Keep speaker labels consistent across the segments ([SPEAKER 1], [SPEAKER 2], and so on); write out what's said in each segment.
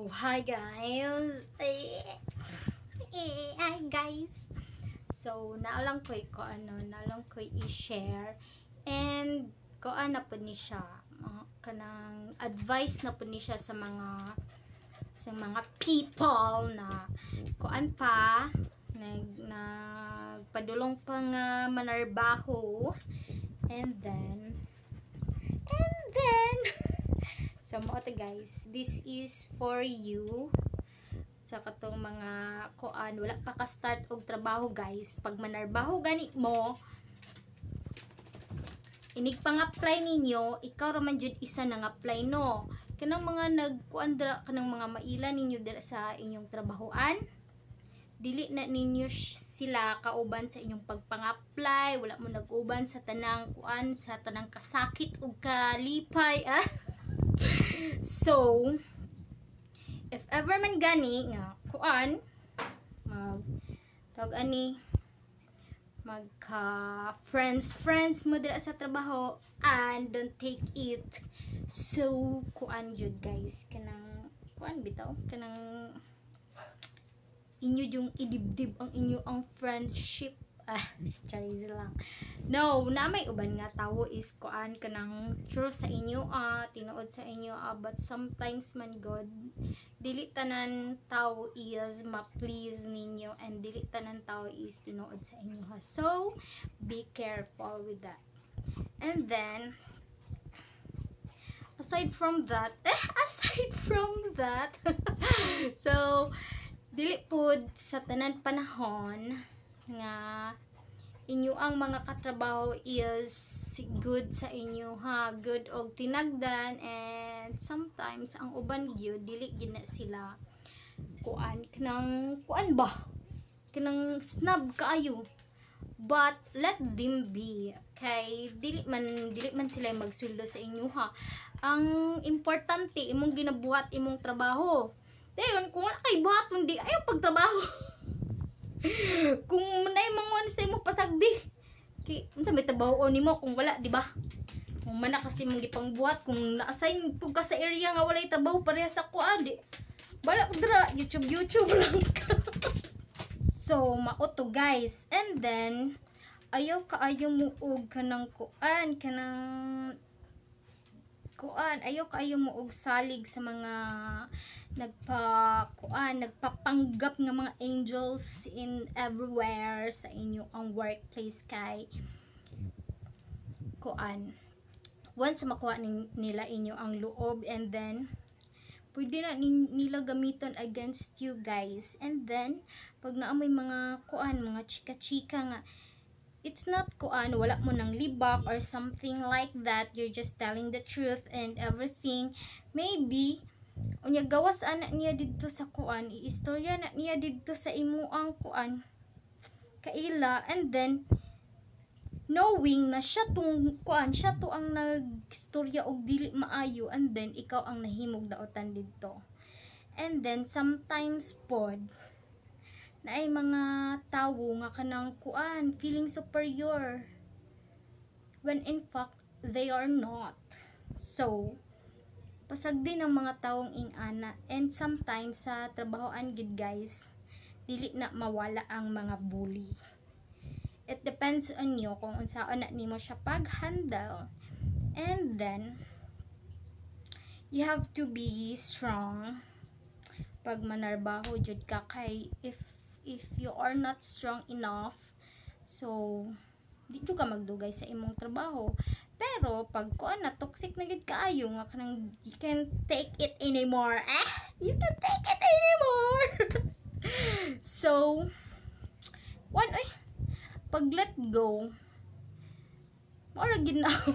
[SPEAKER 1] So, hi guys. Hi guys. So, naalang ko i-share and koan na po ni siya. Kanang advice na po ni siya sa mga people na koan pa nagpadulong pa nga manarbaho and then so mo to guys, this is for you sa katong mga kuan wala pa ka start og trabaho guys. Pag manarbaho gani mo, inig pang-apply ninyo, ikaw ra man jud isa nang apply no. Kanang mga nagkuan dira, kanang mga maila ninyo dira sa inyong trabahoan, dili na ninyo sila kauban sa inyong pagpang-apply. Wala mo nag-uban sa tanang kuan, sa tanang kasakit ug kalipay So, if ever man gani nga kuan magka friends mo dira sa trabaho, and don't take it so kuan jud guys, kanang kuan bitaw, kanang inyo yung idibdib ang inyo ang friendship. Charis lang. No, na may uban nga tawo is kuan kanang true sa inyo, tinuod sa inyo, but sometimes man God, dili tanan tawo is ma-please ninyo, and dili tanan tawo is tinuod sa inyo ha. So, be careful with that. And then, aside from that, so, dili pod sa tanan panahon nga inyo ang mga katrabaho is good sa inyo ha, good og tinagdan, and sometimes ang uban gyud dili gid na sila kuan kanang kuan ba, kanang snub kaayo, but let them be, okay? Dili man sila magsweldo sa inyo ha. Ang importante imong ginabuhat imong trabaho. Dayon kung wala kay buhaton di ayaw pagtrabaho. Kung nay mangon sa imo pasagdi, kay unsa may trabaho nimo kung wala, di ba? Kung mana kasi mong gipangbuhat, kung na-assign pug ka sa area nga walay trabaho pareha sa kuan, di bala dra YouTube lang ka. So mao to guys, and then ayaw mo og kanang ayaw kaayo mo og salig sa mga nagpapanggap nga mga angels in everywhere sa inyo ang workplace. Kay once makuha nila inyo ang loob, and then pwede na nila gamiton against you guys. And then pag naamoy mga mga chika-chika nga, it's not wala mo nang libak or something like that, you're just telling the truth and everything. Maybe unya gawas ana niya didto sa iistorya na niya didto sa imuang kaila, and then knowing na siya to ang nagstorya og dili maayo, and then ikaw ang nahimog daotan didto. And then sometimes pod na ay mga tawo nga kanang feeling superior when in fact they are not. So pasag din ang mga tawong ingana, and sometimes sa trabahoan gid guys, dili na mawala ang mga bully. It depends on you kung unsaon na nimo siya pag-handle. And then you have to be strong pag manarbaho jud ka, kay if you are not strong enough, so di jud ka magdugay sa imong trabaho. Pero pag toxic na gid kaayo nga kanang you can't take it anymore, so pag let go mora gid na ko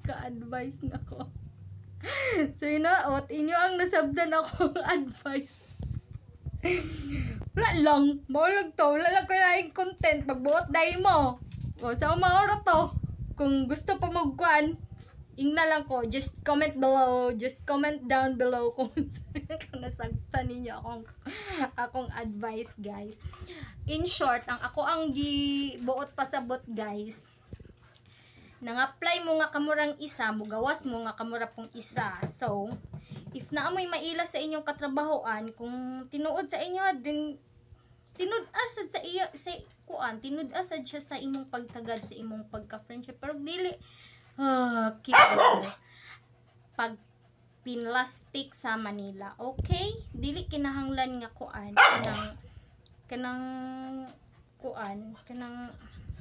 [SPEAKER 1] ka-advise nga ko. So inyo ang nasabdan ako advice. Wala lang ko laing content pagbuot day mo. O sa maora to, kung gusto pa magkuan, ingna lang ko, just comment down below kung nasagtan ninyo akong advice guys. In short, ang gibuot pasabot guys, nang apply mo nga kamurang isa, mugawas mo nga kamura pong isa. So if naamoy maila sa inyong katrabahoan, kung tinuod sa inyo din tinud-asad sa iya sa kuan, tinud-asad siya sa imong pagtagad, sa imong pagka-friendship, pero dili keep pag pinlastik sa Manila, okay? Dili kinahanglan nga kuan kanang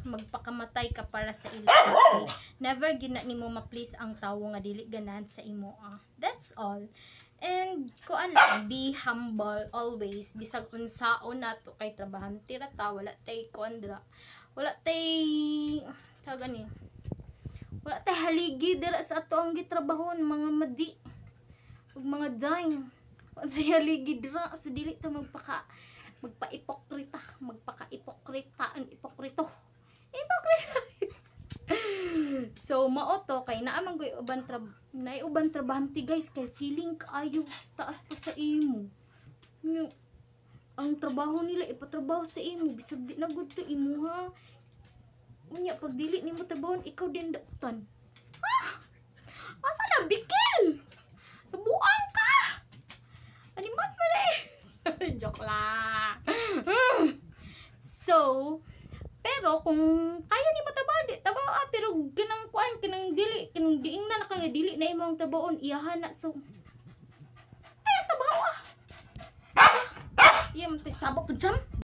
[SPEAKER 1] magpakamatay ka para sa ila, okay? Never gina nimo ma-please ang tawo nga dili ganahan sa imo. That's all. And kuan lang, be humble always, bisag unsaon nato kay trabahante ra ta, wala tay kuan dira, wala tay gani, wala tay haligi dira sa ato ang gitrabahon, mga madi ug mga dime, wala tay haligi dira, so dili ta magpa-ipokrita, an ipokrito. So mao to kay naa man goy uban trabahante guys, kay feeling kaayo taas pa sa imo. Ang trabaho nila ipatrabaho sa imo, bisag di na gud to imo ha. Unya pag dili nimo trabahon, ikaw din dautan. Asa na bikil? Nabuang ka. Animat man eh. Joke lang. So, pero kung kaya ni mo trabaho, di trabaho pero ganang kuan, kanang giingnan na kaya dili na imong trabahon, iyahan na, so ay trabaho iya mo tay sabak pud sam.